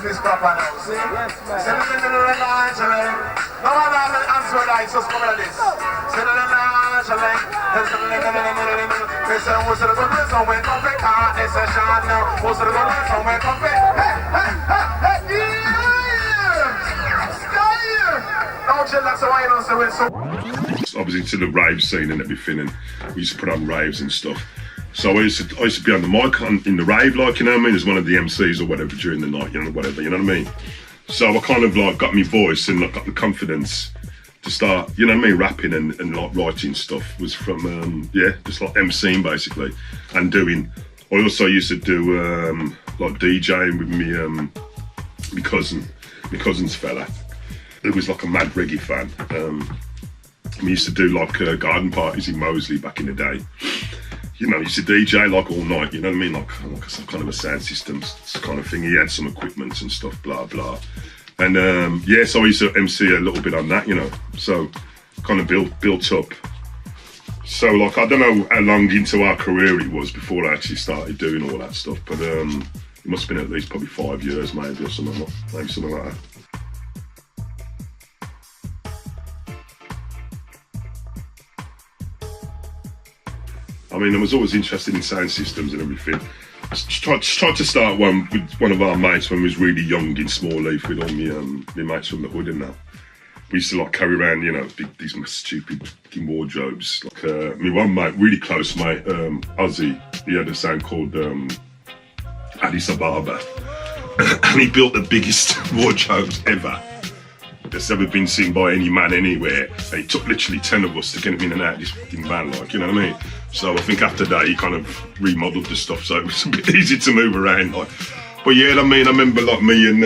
business proper now, see? Yes, man. Say the lingerie. No one has an answer with that, it's just come like this. Say the lingerie. They say, what's the good reason when coffee can't? They say, Sean, now. What's the good reason when coffee? Hey, hey, hey, hey, yeah! Stay! Don't chill, that's why you don't say it so. Obviously to the rave scene and everything, and we used to put on raves and stuff. So I used to be on the mic in the rave, like, you know what I mean, as one of the MCs or whatever during the night, you know, whatever, you know what I mean. So I kind of like got my voice and like got the confidence to start, you know what I mean, rapping and like writing stuff was from just like MCing basically, and doing. I also used to do like DJing with me cousin's fella, who was like a mad reggae fan. We used to do like garden parties in Moseley back in the day. You know, he used to DJ like all night, you know what I mean? Like some kind of a sound system kind of thing. He had some equipment and stuff, blah, blah. And so I used to MC a little bit on that, you know. So kind of built up. So like, I don't know how long into our career it was before I actually started doing all that stuff, but it must have been at least probably 5 years maybe or something like that. I mean, I was always interested in sound systems and everything. Tried to start one with one of our mates when we was really young in Smallleaf with all my mates from the hood and that. We used to like carry around, you know, these stupid fucking wardrobes. Like my one mate, really close mate, Ozzy, he had a sound called Addis Ababa. And he built the biggest wardrobes ever that's ever been seen by any man anywhere. And it took literally 10 of us to get him in and out of this fucking van, like, you know what I mean? So I think after that he kind of remodeled the stuff so it was a bit easy to move around, like. But yeah, I mean, I remember like me and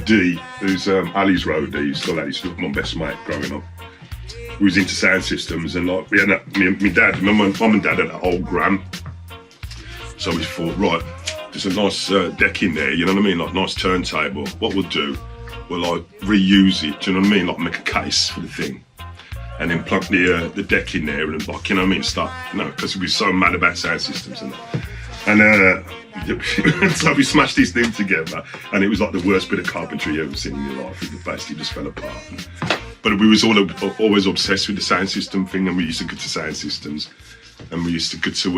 D, who's Ali's roadie, still Ali's my best mate growing up. We was into sound systems and like we had my dad, my mum and dad had an old Gram. So we thought, right, there's a nice deck in there, you know what I mean? Like nice turntable. What we'll do, we'll like reuse it, do you know what I mean? Like make a case for the thing. And then plug the deck in there and like, you know what I mean, start, you know, because we were so mad about sound systems and that. And so we smashed this thing together and it was like the worst bit of carpentry you ever seen in your life. It basically just fell apart. But we was always obsessed with the sound system thing, and we used to go to sound systems. And we used to go to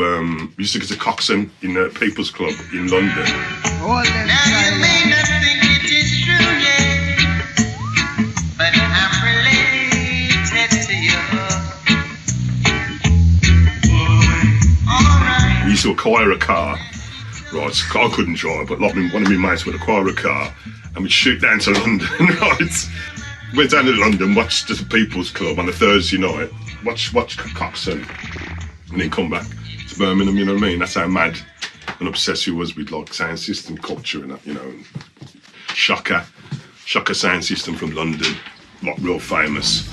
Coxsone in the People's Club in London. Now you may not think it is true yet, but I'm related to you. Alright. We used to acquire a car, right? I couldn't drive, but like one of my mates would acquire a car, and we'd shoot down to London, right? Went down to London, watched the People's Club on a Thursday night, watch Coxsone, and then come back to Birmingham, you know what I mean? That's how mad and obsessed we was with like sound system culture and that, you know. And Shaka Soundsystem from London, like real famous.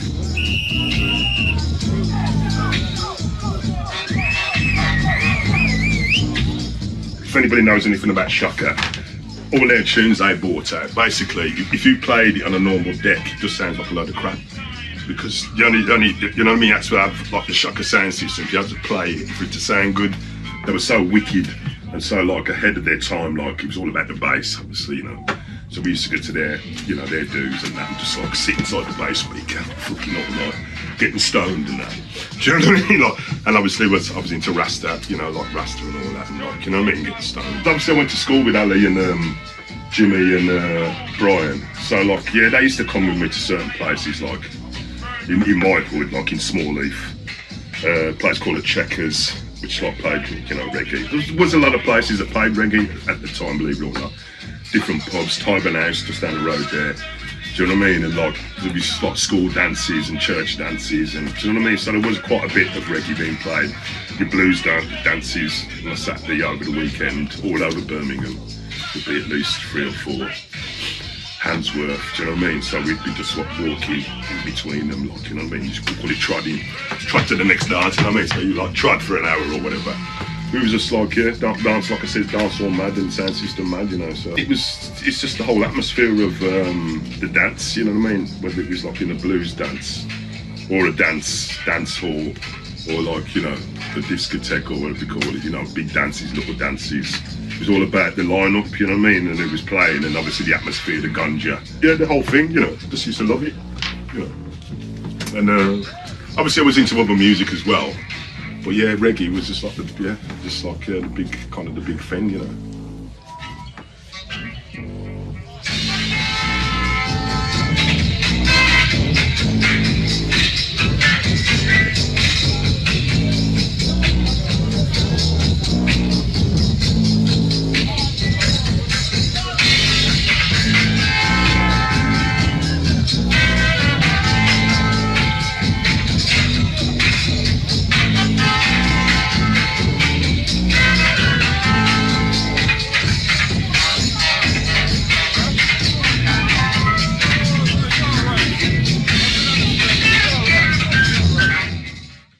If anybody knows anything about Shaka, all their tunes they bought out, basically, if you played it on a normal deck, it just sounds like a load of crap. Because you only, you know what I mean, that's why have like the Shaka sound system. You have to play it for it to sound good. They were so wicked and so like ahead of their time, like it was all about the bass, obviously, you know. So we used to go to their, you know, their dues and that, and just like sit inside the bass speaker, fucking all night, getting stoned and that. Do you know what I mean? Like, and obviously I was into Rasta, you know, like Rasta and all that, and like, you know what I mean, getting stoned. Obviously I went to school with Ali and Jimmy and Brian. So like, yeah, they used to come with me to certain places, like in my hood, like in Smallleaf, a place called the Checkers, which like played, you know, reggae. There was a lot of places that played reggae at the time, believe it or not. Different pubs, Tyburn House just down the road there. Do you know what I mean? And like there'd be like school dances and church dances, and do you know what I mean? So there was quite a bit of reggae being played. Your blues dances on a Saturday over the weekend, all over Birmingham. There'd be at least 3 or 4 hands worth, do you know what I mean? So we'd be just like walking in between them, like, you know what I mean? You call it trodding, trot to the next dance, you know what I mean? So you like trot for an hour or whatever. We was just like, yeah, dance, like I said, dance all mad and sound system mad, you know. So it's just the whole atmosphere of the dance, you know what I mean? Whether it was like in a blues dance or a dance hall, or like, you know, the discotheque or whatever you call it, you know, big dances, little dances. It was all about the lineup, you know what I mean, and it was playing, and obviously the atmosphere, the ganja, yeah, the whole thing, you know. Just used to love it, you know. And obviously I was into other music as well, but yeah, reggae was just like the big kind of the big thing, you know.